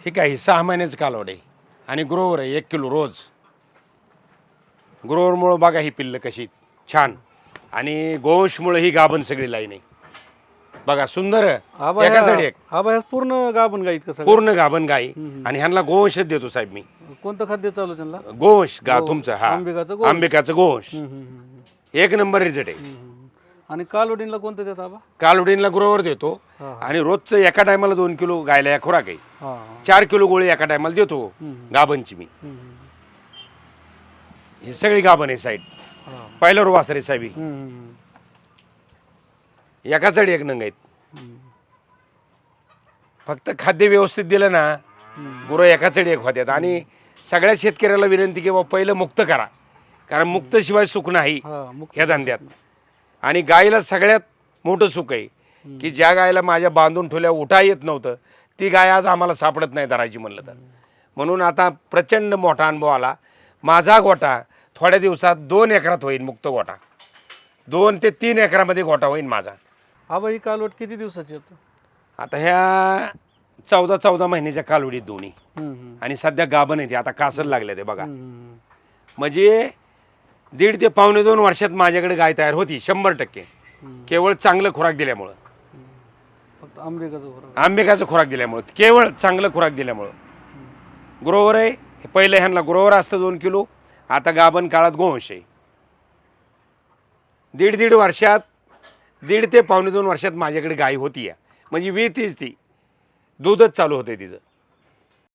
हे काय 6 महिन्याचं कालवड आहे आणि ग्रोवर आहे 1 किलो रोज. ग्रोवरमुळं बघा ही पिल्लं कशी छान आणि गोवंशमुळे ही गाभण सगळी लाईन आहे बघा सुंदर एकासाठी एक आबा ह्या पूर्ण गाभण गाईत कसं पूर्ण गाभण गाई आणि ह्यांना गोवंशच देतो साहेब मी. कोणतं खाद्य चालू त्यांना? गोवंश तुमचं हा आंबिकाचं गोवंश. आंबिकाचं गोवंश एक नंबर रिझल्ट आहे. आणि कालोडीनला कोणतं देत आबा? कालवडींना ग्रोवर देतो हा. आणि रोजचं एका टायमाला 2 किलो गायला या खुराक आहे. हा 4 किलो गोळी एका टायमाला देतो गाभणची मी. हे सगळी गाभण आहे साईड पहिलं वासरे साहेब एकाचडी एक नंग आहेत. फक्त खाद्य व्यवस्थित दिलं ना गुरं एकाचडी एक होत्यात. आणि सगळ्या शेतकऱ्याला विनंती की बाबा पहिलं मुक्त करा कारण मुक्त शिवाय सुख नाही ह्या धंद्यात. आणि गायीला सगळ्यात मोठं सुख आहे की ज्या गायला माझ्या बांधून ठेवल्या उठा येत नव्हतं ती गाय आज आम्हाला सापडत नाही धरायची म्हणलं तर. म्हणून आता प्रचंड मोठा अनुभव आला. माझा गोठा थोड्या दिवसात 2 एकरात होईल मुक्त गोठा. 2 ते 3 एकरामध्ये गोठा होईल माझा. आबा ही कालवड किती दिवसाची होतं? आता ह्या 14 महिन्याच्या कालवडीत दोन्ही आणि सध्या गाभण आहे ते आता कासर लागले ते बघा. म्हणजे 1.5 ते 2.25 वर्षात माझ्याकडे गाय तयार होती 100%. केवळ चांगलं खुराक दिल्यामुळं फक्त आंबिकाचं आंबेकाचं खुराक दिल्यामुळं केवळ चांगलं खुराक दिल्यामुळं. ग्रोवर आहे पहिलं ह्यांना ग्रोवर असतं 2 किलो. आता गाभण काळात गोवंश आहे. 1.5 वर्षात 1.5 ते 2.25 वर्षात माझ्याकडे गाय होती या म्हणजे ती दूधच चालू होते तिचं.